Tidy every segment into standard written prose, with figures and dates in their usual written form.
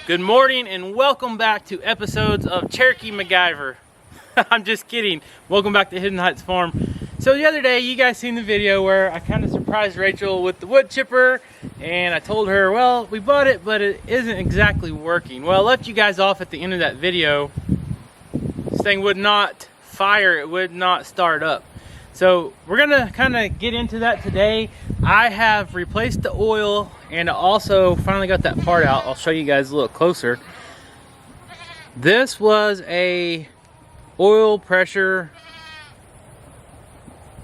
Good morning and welcome back to episodes of Cherokee MacGyver. I'm just kidding. Welcome back to Hidden Heights Farm. So the other day you guys seen the video where I kind of surprised Rachel with the wood chipper, and I told her, well, we bought it but it isn't exactly working. Well, I left you guys off at the end of that video. This thing would not fire, it would not start up. So we're gonna kind of get into that today. I have replaced the oil and also finally got that part out. I'll show you guys a little closer. This was a oil pressure,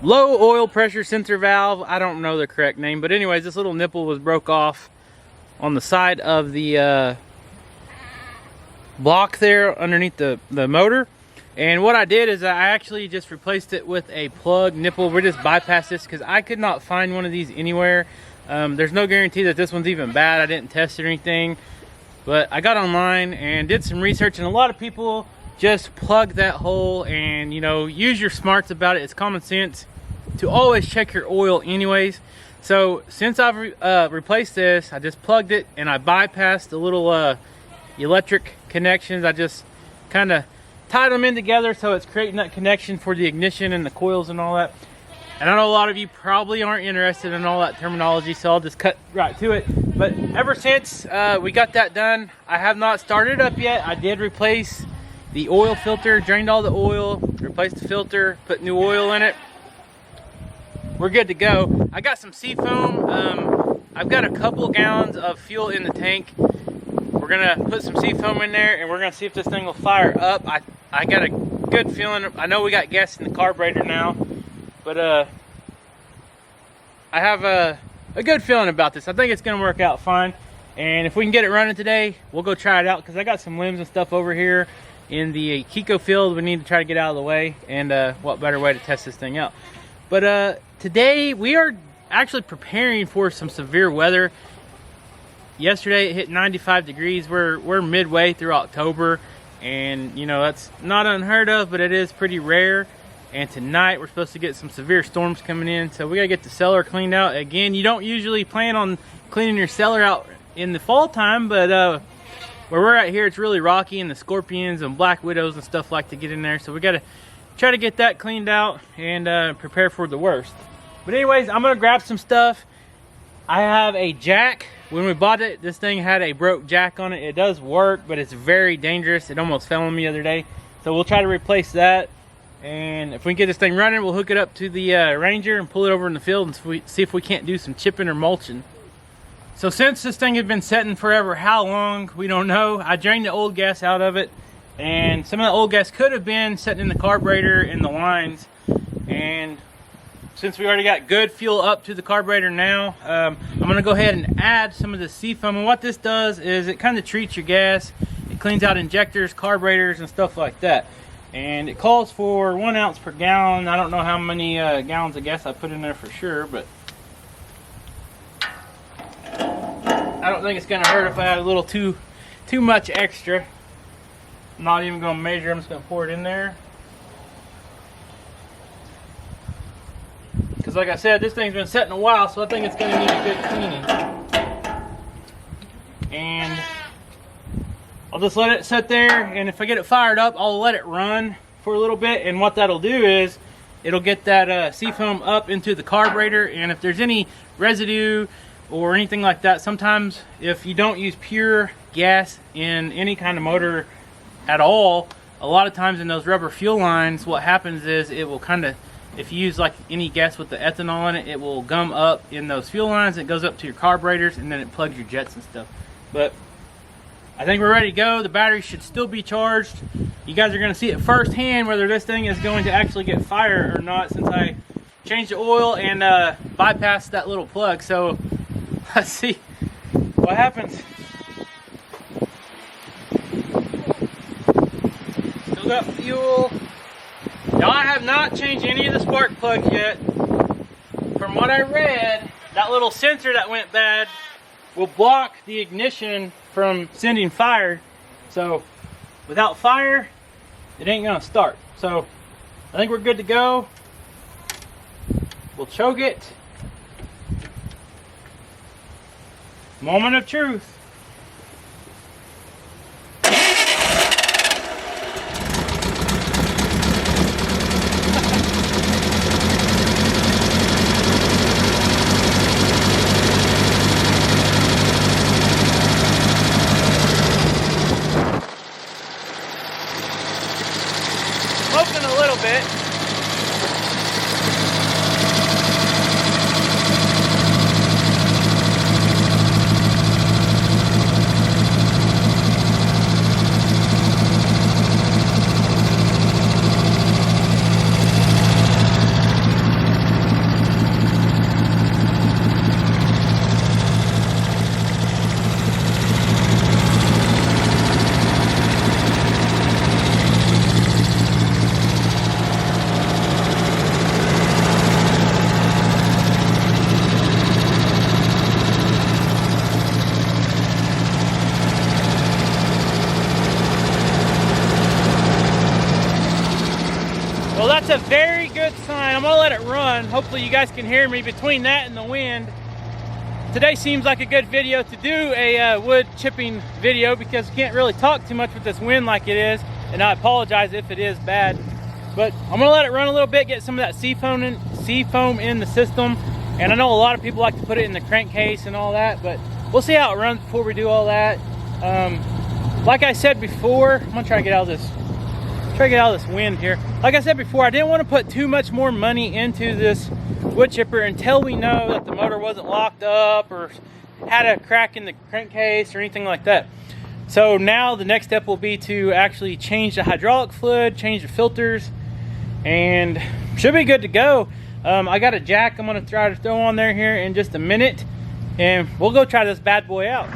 low oil pressure sensor valve. I don't know the correct name, but anyways, this little nipple was broke off on the side of the block there underneath the motor. And what I did is I actually just replaced it with a plug nipple. We just bypassed this because I could not find one of these anywhere. There's no guarantee that this one's even bad. I didn't test it or anything, but I got online and did some research, and a lot of people just plug that hole and, you know, use your smarts about it. It's common sense to always check your oil anyways. So since I've replaced this, I just plugged it and I bypassed the little electric connections. I just kind of tied them in together so it's creating that connection for the ignition and the coils and all that. And I know a lot of you probably aren't interested in all that terminology, so I'll just cut right to it. But ever since we got that done, I have not started it up yet. I did replace the oil filter, drained all the oil, replaced the filter, put new oil in it. We're good to go. I got some seafoam. I've got a couple gallons of fuel in the tank. We're gonna put some seafoam in there and we're gonna see if this thing will fire up. I got a good feeling. I know we got gas in the carburetor now, but I have a good feeling about this. I think it's gonna work out fine, and if we can get it running today, we'll go try it out, because I got some limbs and stuff over here in the Kiko field we need to try to get out of the way, and what better way to test this thing out. But today we are actually preparing for some severe weather. Yesterday it hit 95 degrees. We're midway through October, and you know, that's not unheard of, but it is pretty rare. And tonight we're supposed to get some severe storms coming in, so we gotta get the cellar cleaned out. Again, you don't usually plan on cleaning your cellar out in the fall time, but where we're at here, it's really rocky, and the scorpions and black widows and stuff like to get in there, so we gotta try to get that cleaned out and prepare for the worst. But anyways, I'm gonna grab some stuff. I have a jack. When we bought it, this thing had a broke jack on it. It does work, but it's very dangerous. It almost fell on me the other day. So we'll try to replace that. And if we can get this thing running, we'll hook it up to the Ranger and pull it over in the field and see if we can't do some chipping or mulching. So since this thing had been setting forever, how long, we don't know. I drained the old gas out of it, and some of the old gas could have been sitting in the carburetor and the lines. And since we already got good fuel up to the carburetor now, I'm going to go ahead and add some of the seafoam. And what this does is it kind of treats your gas. It cleans out injectors, carburetors, and stuff like that. And it calls for 1 ounce per gallon. I don't know how many gallons of gas I put in there for sure, but I don't think it's going to hurt if I add a little too much extra. I'm not even going to measure. I'm just going to pour it in there. Because like I said, this thing's been setting a while, so I think it's going to need a good cleaning. And I'll just let it sit there, and if I get it fired up, I'll let it run for a little bit. And what that'll do is it'll get that seafoam up into the carburetor, and if there's any residue or anything like that, sometimes if you don't use pure gas in any kind of motor at all, a lot of times in those rubber fuel lines, what happens is it will kind of, if you use like any gas with the ethanol in it, it will gum up in those fuel lines. It goes up to your carburetors, and then it plugs your jets and stuff. But I think we're ready to go. The battery should still be charged. You guys are going to see it firsthand whether this thing is going to actually get fire or not, since I changed the oil and bypassed that little plug. So let's see what happens. Still got fuel. Now, I have not changed any of the spark plugs yet. From what I read, that little sensor that went bad will block the ignition from sending fire. So without fire, it ain't gonna start. So I think we're good to go. We'll choke it. Moment of truth. that's a very good sign. I'm gonna let it run. Hopefully you guys can hear me between that and the wind. Today seems like a good video to do a wood chipping video because you can't really talk too much with this wind like it is, and I apologize if it is bad. But I'm gonna let it run a little bit, get some of that sea foam in the system. And I know a lot of people like to put it in the crankcase and all that, but we'll see how it runs before we do all that. Like I said before, I'm gonna try to get out of this wind here. Like I said before, I didn't want to put too much more money into this wood chipper until we know that the motor wasn't locked up or had a crack in the crankcase or anything like that. So now the next step will be to actually change the hydraulic fluid, change the filters, and should be good to go. I got a jack I'm gonna try to throw on there here in just a minute, and we'll go try this bad boy out.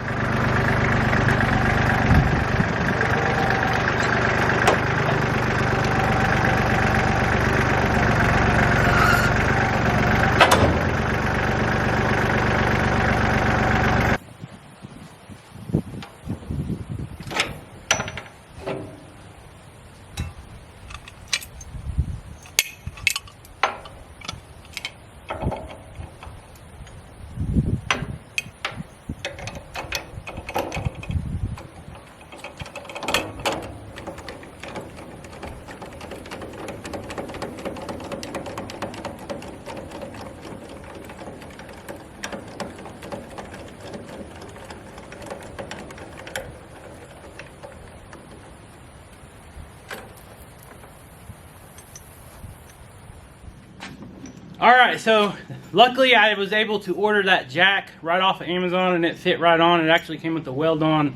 All right, so luckily I was able to order that jack right off of Amazon, and it fit right on. It actually came with a weld-on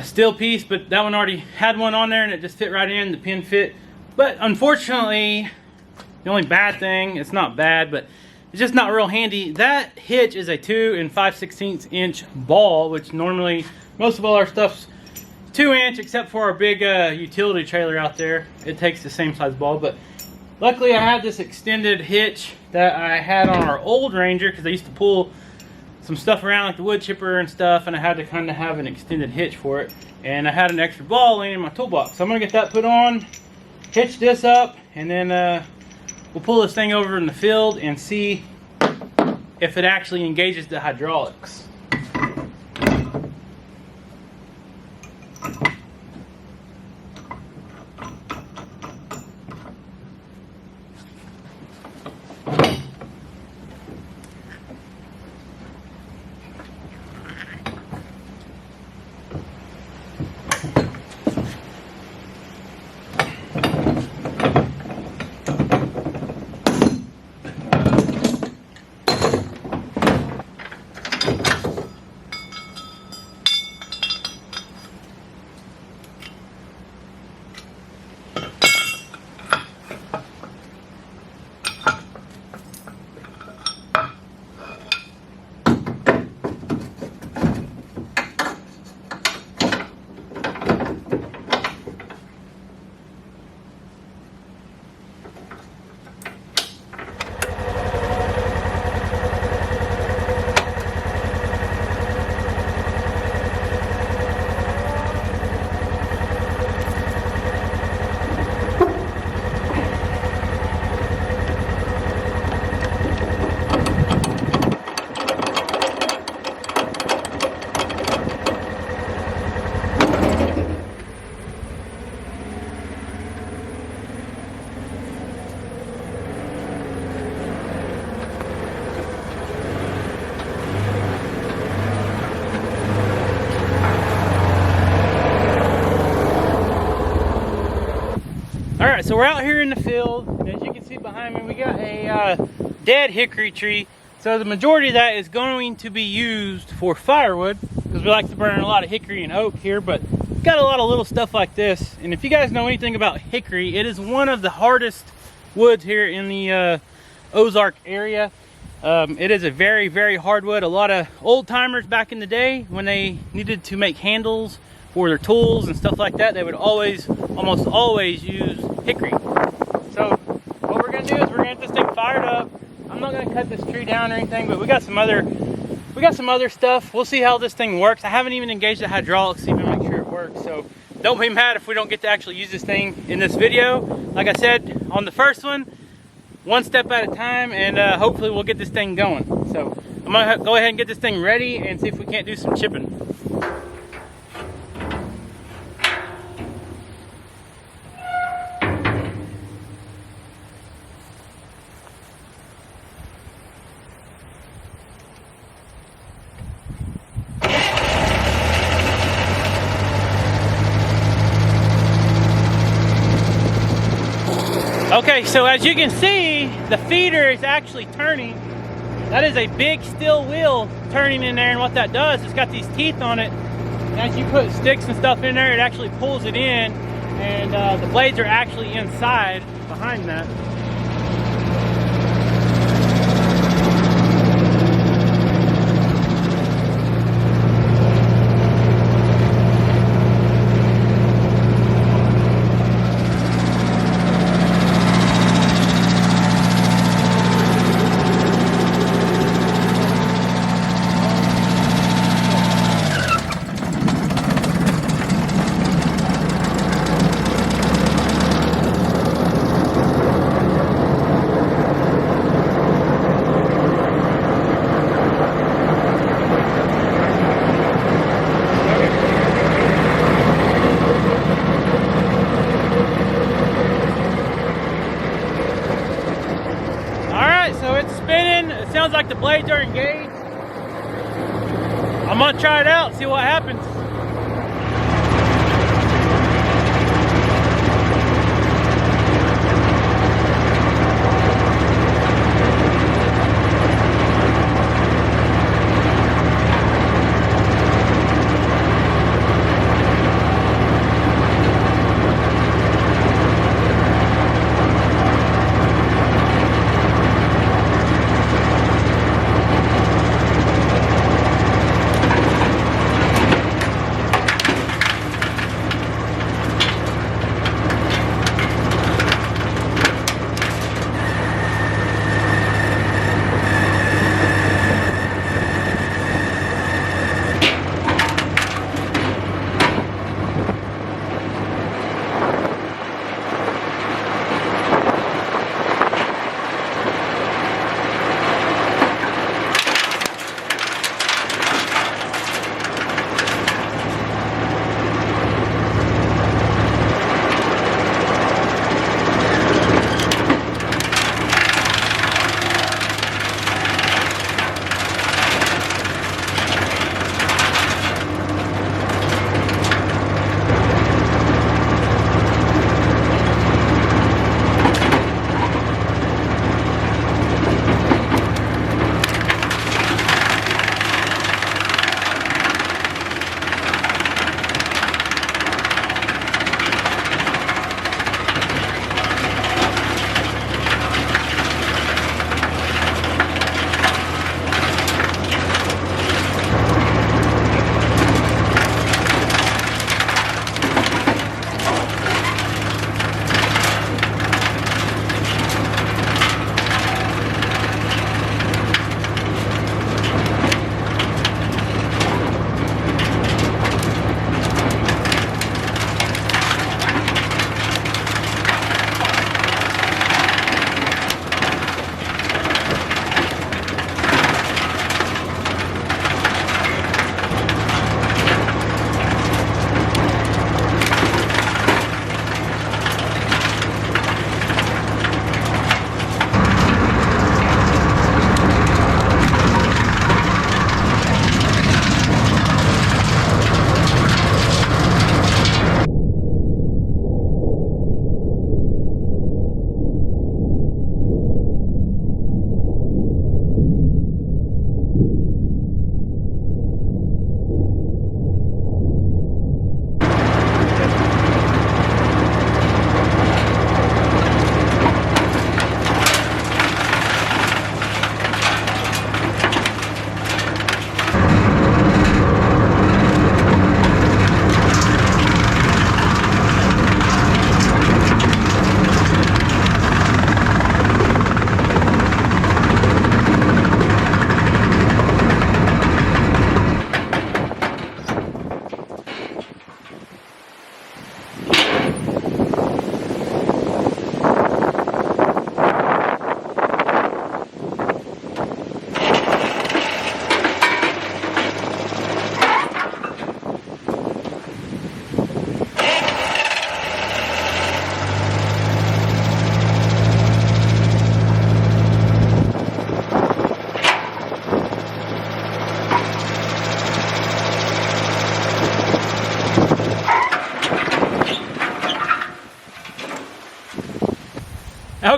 steel piece, but that one already had one on there and it just fit right in, the pin fit. But unfortunately, the only bad thing, it's not bad, but it's just not real handy. That hitch is a 2 5/16 inch ball, which normally most of all our stuff's 2 inch, except for our big utility trailer out there. It takes the same size ball, but luckily I had this extended hitch that I had on our old Ranger, because I used to pull some stuff around like the wood chipper and stuff, and I had to kind of have an extended hitch for it. And I had an extra ball laying in my toolbox. So I'm gonna get that put on, hitch this up, and then we'll pull this thing over in the field and see if it actually engages the hydraulics. Alright, so we're out here in the field. As you can see behind me, we got a dead hickory tree. So the majority of that is going to be used for firewood, because we like to burn a lot of hickory and oak here, but we've got a lot of little stuff like this. And if you guys know anything about hickory, it is one of the hardest woods here in the Ozark area. It is a very, very hard wood. A lot of old timers back in the day, when they needed to make handles for their tools and stuff like that, they would almost always use hickory. So what we're gonna do is we're gonna get this thing fired up. I'm not gonna cut this tree down or anything, but we got some other stuff. We'll see how this thing works. I haven't even engaged the hydraulics to even make sure it works. So don't be mad if we don't get to actually use this thing in this video. Like I said on the first one step at a time, and hopefully we'll get this thing going. So I'm gonna go ahead and get this thing ready and see if we can't do some chipping. Okay, so as you can see, the feeder is actually turning. That is a big steel wheel turning in there, and what that does, it's got these teeth on it. And as you put sticks and stuff in there, it actually pulls it in, and the blades are actually inside behind that. So it's spinning. It sounds like the blades are engaged. I'm gonna try it out, see what happens.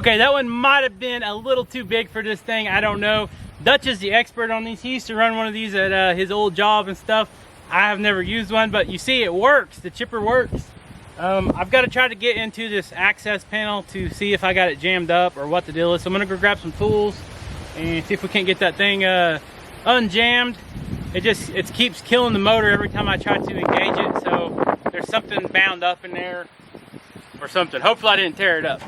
Okay, that one might have been a little too big for this thing. I don't know. Dutch is the expert on these. He used to run one of these at his old job and stuff. I have never used one, but you see it works. The chipper works. I've got to try to get into this access panel to see if I got it jammed up or what the deal is. So I'm gonna go grab some tools and see if we can't get that thing unjammed. It keeps killing the motor every time I try to engage it. So there's something bound up in there or something. Hopefully I didn't tear it up.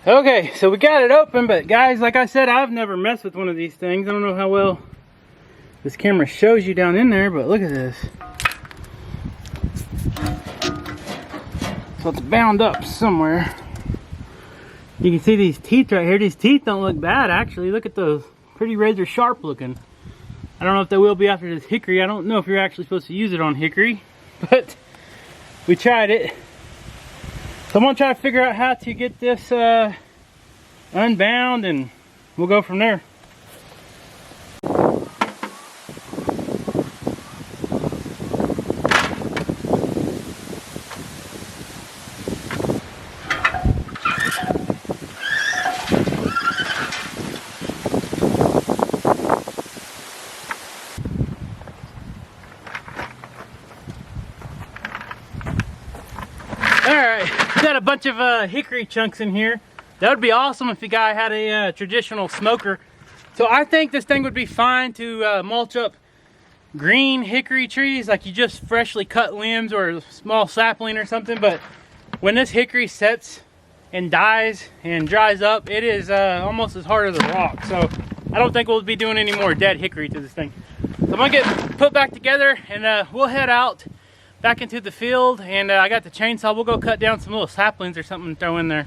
Okay, so we got it open, but guys, like I said, I've never messed with one of these things. I don't know how well this camera shows you down in there, but look at this. So it's bound up somewhere. You can see these teeth right here. These teeth don't look bad, actually. Look at those. Pretty razor sharp looking. I don't know if they will be after this hickory. I don't know if you're actually supposed to use it on hickory, but we tried it. So I'm gonna try to figure out how to get this unbound, and we'll go from there. Got a bunch of hickory chunks in here. That would be awesome if the guy had a traditional smoker. So I think this thing would be fine to mulch up green hickory trees, like you just freshly cut limbs or a small sapling or something. But when this hickory sets and dies and dries up, it is almost as hard as a rock. So I don't think we'll be doing any more dead hickory to this thing. So I'm gonna get put back together, and we'll head out back into the field, and I got the chainsaw. We'll go cut down some little saplings or something to throw in there.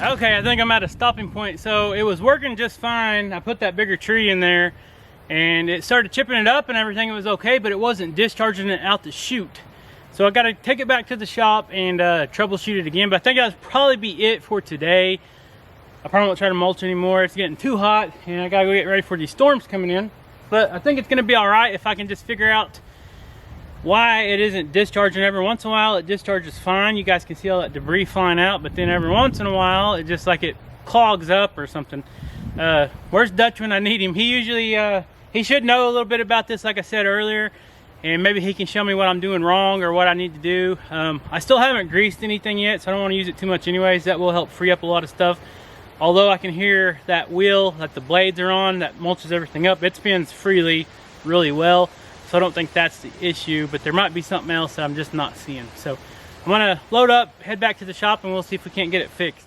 Okay, I think I'm at a stopping point. So it was working just fine. I put that bigger tree in there and it started chipping it up and everything was okay, but it wasn't discharging it out the chute. So I got to take it back to the shop and troubleshoot it again. But I think that'll probably be it for today. I probably won't try to mulch anymore. It's getting too hot and I gotta go get ready for these storms coming in. But I think it's gonna be all right if I can just figure out why it isn't discharging. Every once in a while it discharges fine. You guys can see all that debris flying out, but then every once in a while it just like it clogs up or something. Where's Dutch when I need him? He usually he should know a little bit about this, like I said earlier, and maybe he can show me what I'm doing wrong or what I need to do. I still haven't greased anything yet, so I don't want to use it too much anyways. That will help free up a lot of stuff. Although I can hear that wheel that the blades are on that mulches everything up, it spins freely really well. So I don't think that's the issue, but there might be something else that I'm just not seeing. So I'm gonna load up, head back to the shop, and we'll see if we can't get it fixed.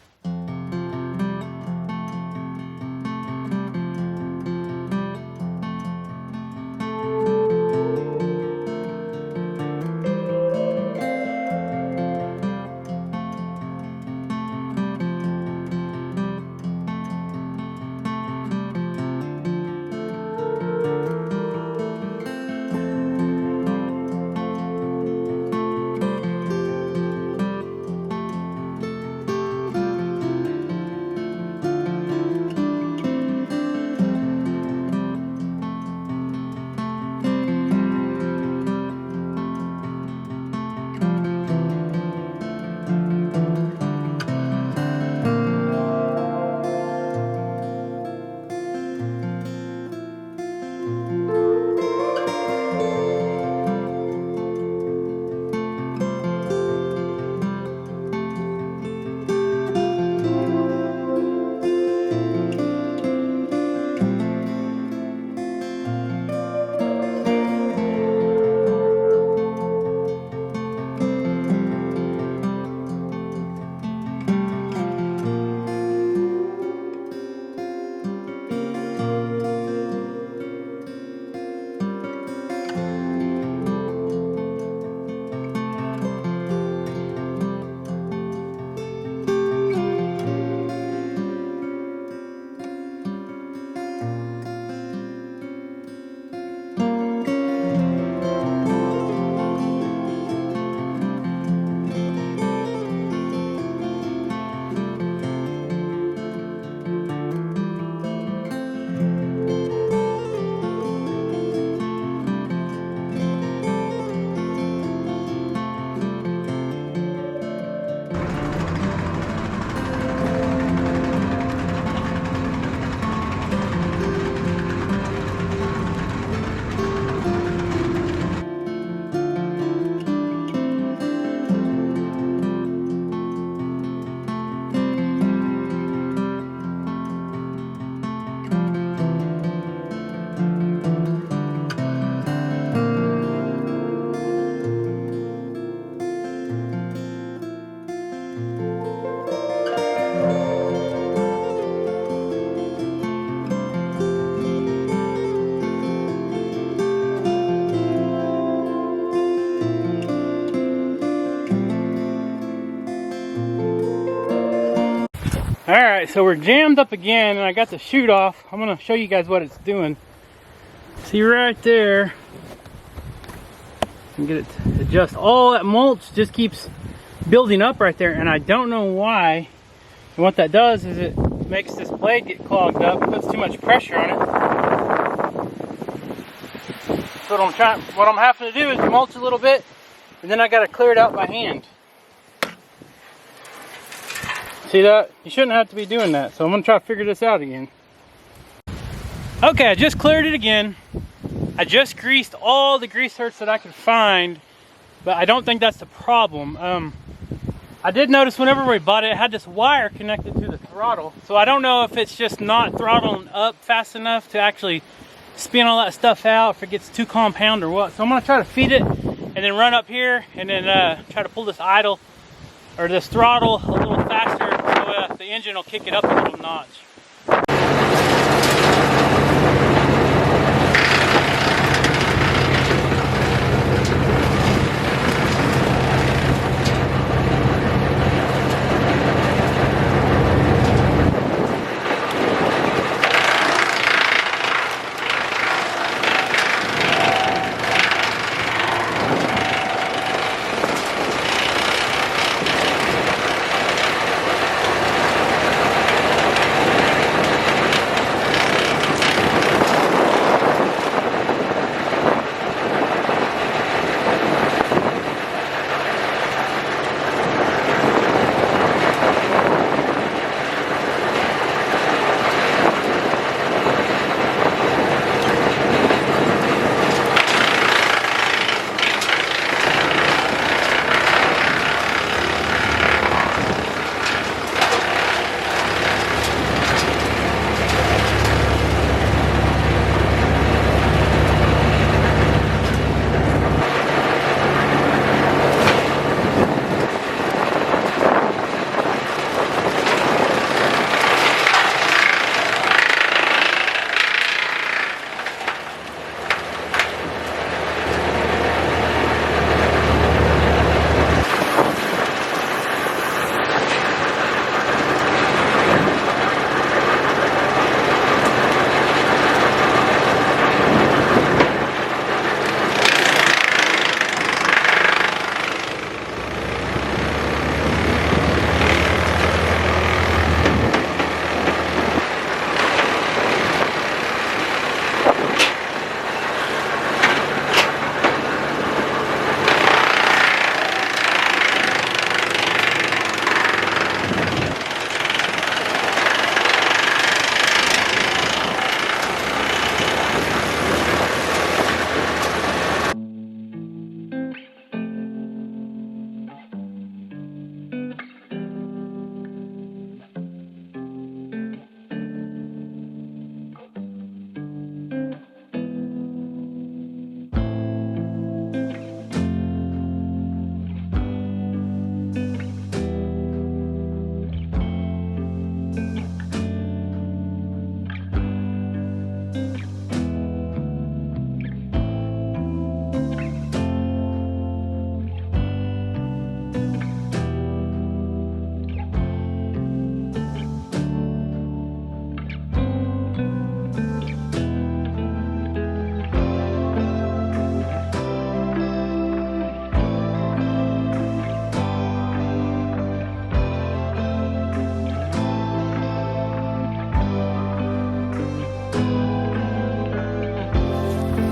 All right, so we're jammed up again and I got the chute off. I'm gonna show you guys what it's doing. See right there, and get it to adjust. All that mulch just keeps building up right there and I don't know why. And what that does is it makes this blade get clogged up, puts too much pressure on it. So what I'm having to do is mulch a little bit and then I gotta clear it out by hand. See that? You shouldn't have to be doing that. So I'm gonna try to figure this out again. Okay, I just cleared it again. I just greased all the grease zerks that I could find, but I don't think that's the problem. I did notice whenever we bought it, it had this wire connected to the throttle. So I don't know if it's just not throttling up fast enough to actually spin all that stuff out, if it gets too compound or what. So I'm gonna try to feed it and then run up here and then try to pull this idle or this throttle a little faster so the engine will kick it up a little notch.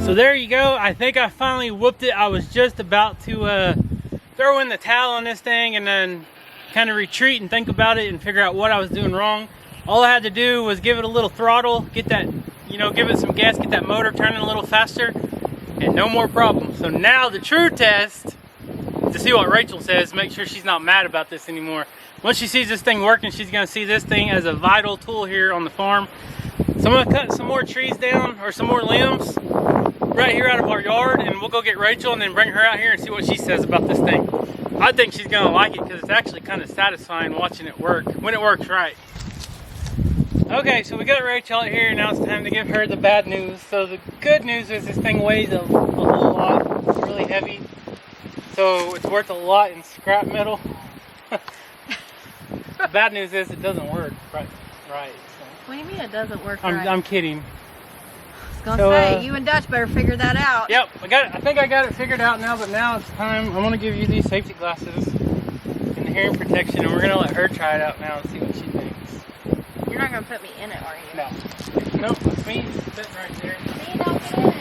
So there you go. I think I finally whooped it. I was just about to throw in the towel on this thing and then kind of retreat and think about it and figure out what I was doing wrong. All I had to do was give it a little throttle, get that, you know, give it some gas, get that motor turning a little faster, and no more problems. So now the true test, to see what Rachel says, make sure she's not mad about this anymore. Once she sees this thing working, she's gonna see this thing as a vital tool here on the farm. So I'm gonna cut some more trees down, or some more limbs, right here out of our yard, and we'll go get Rachel and then bring her out here and see what she says about this thing. I think she's gonna like it because it's actually kind of satisfying watching it work, when it works right. Okay, so we got Rachel out here, now it's time to give her the bad news. So the good news is this thing weighs a whole lot, it's really heavy. So it's worth a lot in scrap metal. The bad news is it doesn't work right. So. What do you mean it doesn't work right? I'm kidding. I was gonna say, you and Dutch better figure that out. Yep, I think I got it figured out now, but now it's time. I want to give you these safety glasses and the hearing protection, and we're gonna let her try it out now and see what she thinks. You're not gonna put me in it, are you? No. Nope, it's me sitting right there. Me, don't get in it.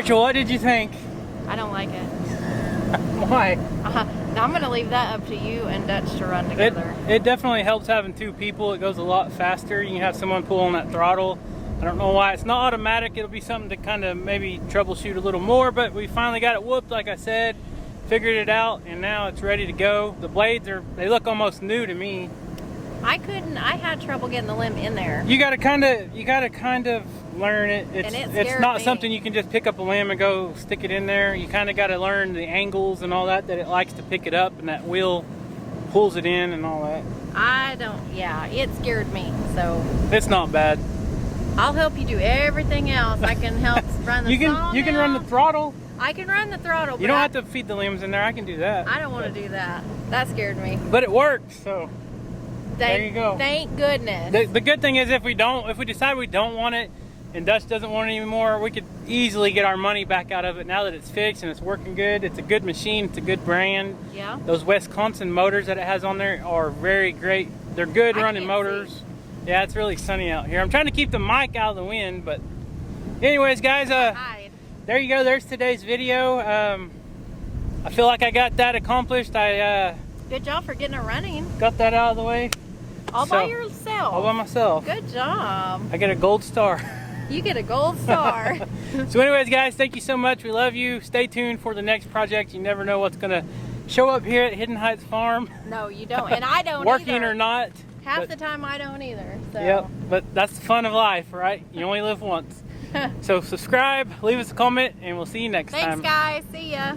Rachel, what did you think? I don't like it. Why? Now I'm gonna leave that up to you and Dutch to run together. It definitely helps having two people. It goes a lot faster. You can have someone pull on that throttle. I don't know why it's not automatic. It'll be something to kind of maybe troubleshoot a little more, but we finally got it whooped, like I said, figured it out, and now it's ready to go. The blades they look almost new to me. I had trouble getting the limb in there. You gotta kind of learn it. It's not something you can just pick up a limb and go stick it in there. You kind of got to learn the angles and all that it likes to pick it up, and that wheel pulls it in and all that. Yeah, it scared me, so. It's not bad. I'll help you do everything else. I can help run the saw You can now. run the throttle. I can run the throttle. You don't have to feed the limbs in there. I can do that. I don't want to do that. That scared me. But it works, so there you go. Thank goodness. The good thing is if we decide we don't want it and Dutch doesn't want it anymore, we could easily get our money back out of it now that it's fixed and it's working good. It's a good machine. It's a good brand. Yeah. Those Wisconsin motors that it has on there are very great. They're good running motors. See. Yeah, it's really sunny out here. I'm trying to keep the mic out of the wind, but anyways, guys, there you go. There's today's video. I feel like I got that accomplished. Good job for getting it running. Got that out of the way. All by yourself. All by myself. Good job. I get a gold star. You get a gold star. So anyways, guys, thank you so much. We love you. Stay tuned for the next project. You never know what's going to show up here at Hidden Heights Farm. No, you don't. And I don't Working either. or not. Half the time I don't either. So. Yep, but that's the fun of life, right? You only live once. So subscribe, leave us a comment, and we'll see you next time. Thanks, guys. See ya.